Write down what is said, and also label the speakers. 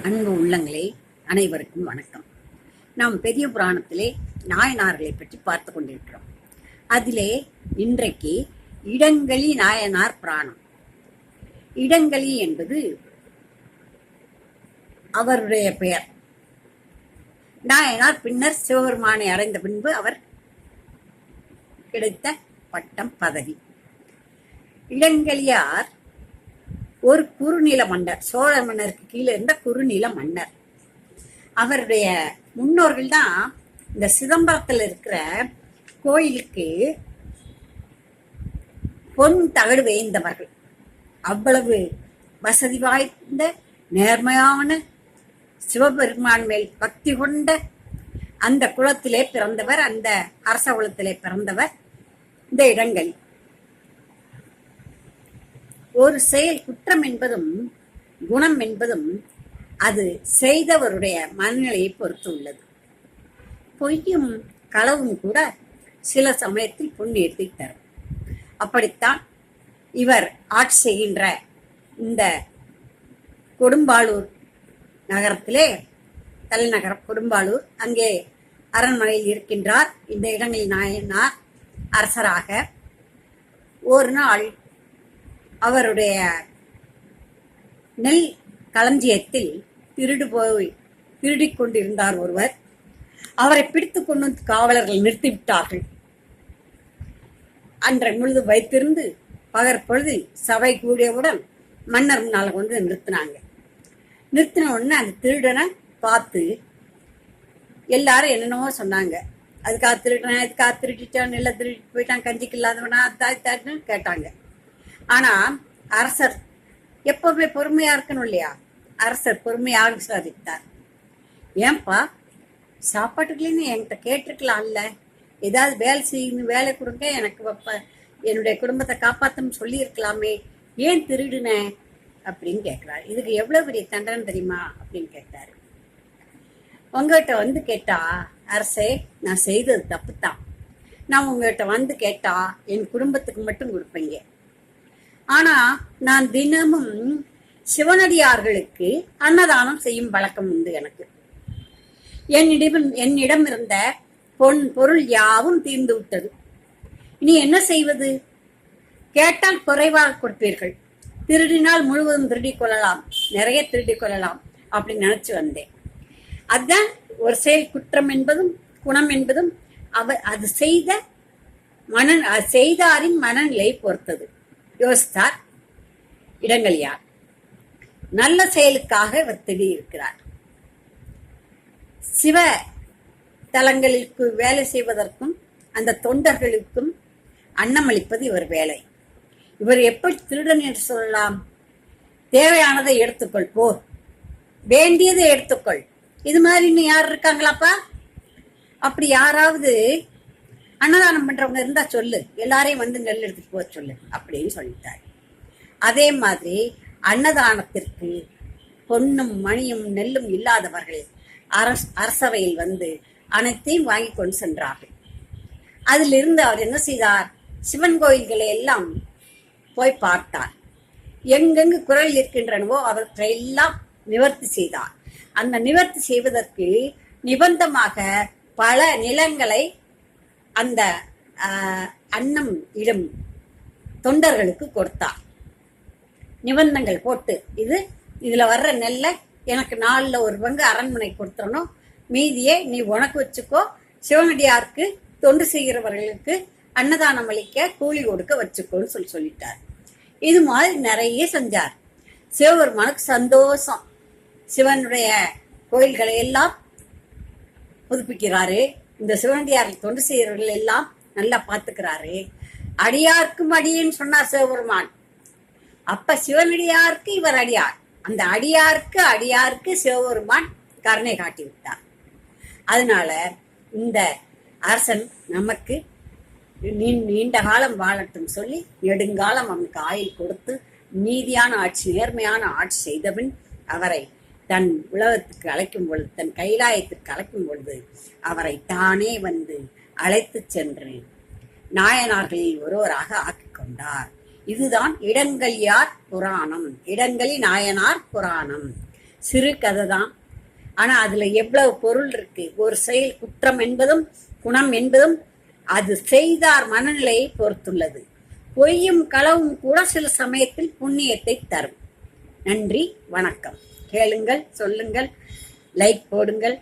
Speaker 1: அன்பு உள்ளங்களே, அனைவருக்கும் வணக்கம். நாம் பெரிய புராணத்திலே நாயனார்களை பற்றி பார்த்து கொண்டிருக்கிறோம். அதிலே இன்றைக்கு இடங்களி நாயனார் புராணம். இடங்களி என்பது அவருடைய பெயர். நாயனார் பின்னர் சிவபெருமானை அடைந்த பின்பு அவர் கிடைத்த பட்டம், பதவி. இடங்களியார் ஒரு குறுநில மன்னர், சோழ மன்னருக்கு கீழே இருந்த குறுநில மன்னர். அவருடைய முன்னோர்கள் தான் இந்த சிதம்பரத்தில் இருக்கிற கோயிலுக்கு பொன் தகடு வேய்ந்தவர்கள். அவ்வளவு வசதி வாய்ந்த நேர்மையான சிவபெருமான் மேல் பக்தி கொண்ட அந்த குலத்திலே பிறந்தவர், அந்த அரச குலத்திலே பிறந்தவர் இந்த இடங்களி. ஒரு செயல் குற்றம் என்பதும் குணம் என்பதும் அது செய்தவருடைய மனநிலையை பொறுத்து உள்ளது. பொய்யும் களவும் கூட சில சமயத்தில் புண்ணியத்தை தரும். அப்படித்தான் இவர் ஆட்சி செய்கின்ற இந்த கொடும்பாளூர் நகரத்திலே, தலைநகரம் கொடும்பாளூர், அங்கே அரண்மனையில் இருக்கின்றார் இந்த இடங்களில் நாயனார் அரசராக. ஒரு நாள் அவருடைய நெல் களஞ்சியத்தில் திருடிக் கொண்டிருந்தார் ஒருவர். அவரை பிடித்து கொண்டு காவலர்கள் நிறுத்திவிட்டார்கள். அன்றைய முழுது வைத்திருந்து பகற்பொழுது சபை கூடியவுடன் மன்னர் முன்னால கொண்டு நிறுத்தினாங்க. நிறுத்தின உடனே அந்த திருடனை பார்த்து எல்லாரும் என்னென்னவோ சொன்னாங்க. அதுக்காக திருடனா, இதுக்காக திருட்டிட்டான், நெல்லை திருட்டு போயிட்டான், கஞ்சிக்கு இல்லாதவனா, தாய்த்தான்னு கேட்டாங்க. ஆனா அரசர் எப்பவுமே பொறுமையா இருக்கணும் இல்லையா? அரசர் பொறுமையாக விசாரித்தார். ஏன்பா, சாப்பாட்டுக்குள்ளேன்னு என்கிட்ட கேட்டிருக்கலாம்ல, ஏதாவது வேலை செய்யணும், வேலை கொடுங்க, எனக்கு என்னுடைய குடும்பத்தை காப்பாத்தன்னு சொல்லி இருக்கலாமே, ஏன் திருடுன அப்படின்னு கேட்கிறாரு. இதுக்கு எவ்வளவு பெரிய தண்டனை தெரியுமா அப்படின்னு கேட்டாரு. உங்ககிட்ட வந்து கேட்டா, அரசே, நான் செய்தது தப்புத்தான். நான் உங்ககிட்ட வந்து கேட்டா என் குடும்பத்துக்கு மட்டும் கொடுப்பீங்க. ஆனா நான் தினமும் சிவனடியார்களுக்கு அன்னதானம் செய்யும் பழக்கம் உண்டு. எனக்கு என்னிடம் இருந்த பொருள் யாவும் தீர்ந்து விட்டது. இனி என்ன செய்வது? கேட்டால் குறைவாக கொடுப்பீர்கள், திருடினால் முழுவதும் திருடிக் கொள்ளலாம், நிறைய திருடிக் கொள்ளலாம் அப்படின்னு நினைச்சு வந்தேன். அதுதான் ஒரு செயல் குற்றம் என்பதும் குணம் என்பதும் அது செய்தாரின் மனநிலை பொறுத்தது. யோசித்தார் இடங்களியார். நல்ல செயலுக்காக இவர் திடீர் இருக்கிறார். சிவ தலங்களுக்கு வேலை செய்வதற்கும் அந்த தொண்டர்களுக்கும் அன்னமளிப்பது இவர் வேலை. இவர் எப்படி திருடன் என்று சொல்லலாம்? தேவையானதை எடுத்துக்கொள், போ, வேண்டியதை எடுத்துக்கொள். இது மாதிரி இன்னும் யார் இருக்காங்களாப்பா? அப்படி யாராவது அன்னதானம் பண்றவங்க இருந்தா சொல்லு, எல்லாரையும் வந்து நெல் எடுத்துட்டு போக சொல்லு அப்படின்னு சொல்லிட்டாரு. அதே மாதிரி அன்னதானத்திற்கு பொன்னும் மணியும் நெல்லும் இல்லாதவர்கள் அரசவையில் வந்து அனைத்தையும் வாங்கி கொண்டு சென்றார்கள். அதிலிருந்து அவர் என்ன செய்தார்? சிவன் கோயில்களை எல்லாம் போய் பார்த்தார். எங்கெங்கு குரல் இருக்கின்றனவோ அவற்றை எல்லாம் நிவர்த்தி செய்தார். அந்த நிவர்த்தி செய்வதற்கு நிபந்தமாக பல நிலங்களை அந்த அன்னம் இடும் தொண்டர்களுக்கு கொடுத்தார். நிபந்தங்கள் போட்டு, இதுல வர்ற நெல்லை எனக்கு 4ல் 1 பங்கு அரண்மனை கொடுத்தணும், மீதியே நீ உனக்கு வச்சுக்கோ, சிவனடியாருக்கு தொண்டு செய்கிறவர்களுக்கு அன்னதானம் அளிக்க கூலி கொடுக்க வச்சுக்கோன்னு சொல்லிட்டார். இது மாதிரி நிறைய செஞ்சார். சிவபெருமானுக்கு சந்தோஷம். சிவனுடைய கோயில்களை எல்லாம் புதுப்பிக்கிறாரு, இந்த சிவனடியார்கள் தொண்டு செய்யறவர்கள் எல்லாம் நல்லா பாத்துக்கிறாரு. அடியாருக்கும் அடியேன்னு சொன்னார் சிவபெருமான். அப்ப சிவனடியாருக்கு இவர் அடியார். அந்த அடியாருக்கு சிவபெருமான் கருணை காட்டி விட்டார். அதனால இந்த அரசன் நமக்கு நீண்ட காலம் வாழட்டும் சொல்லி நெடுங்காலம் அவனுக்கு ஆயுள் கொடுத்து நீதியான ஆட்சி, நேர்மையான ஆட்சி செய்தபின் அவரை தன் உலகத்துக்கு அழைக்கும் பொழுது, தன் கைலாயத்திற்கு அழைக்கும் பொழுது அவரை தானே வந்து அழைத்து சென்று நாயனார்களில் ஒருவராக ஆக்கிக் கொண்டார். இதுதான் இடங்களியார் புராணம், இடங்களி நாயனார் புராணம். சிறு கதை தான். ஆனா அதுல எவ்வளவு பொருள் இருக்கு. ஒரு செயல் குற்றம் என்பதும் குணம் என்பதும் அது செய்தார் மனநிலையை பொறுத்துள்ளது. பொய்யும் களவும் கூட சில சமயத்தில் புண்ணியத்தை தரும். நன்றி, வணக்கம். கேளுங்கள், சொல்லுங்கள், லைக் போடுங்கள்.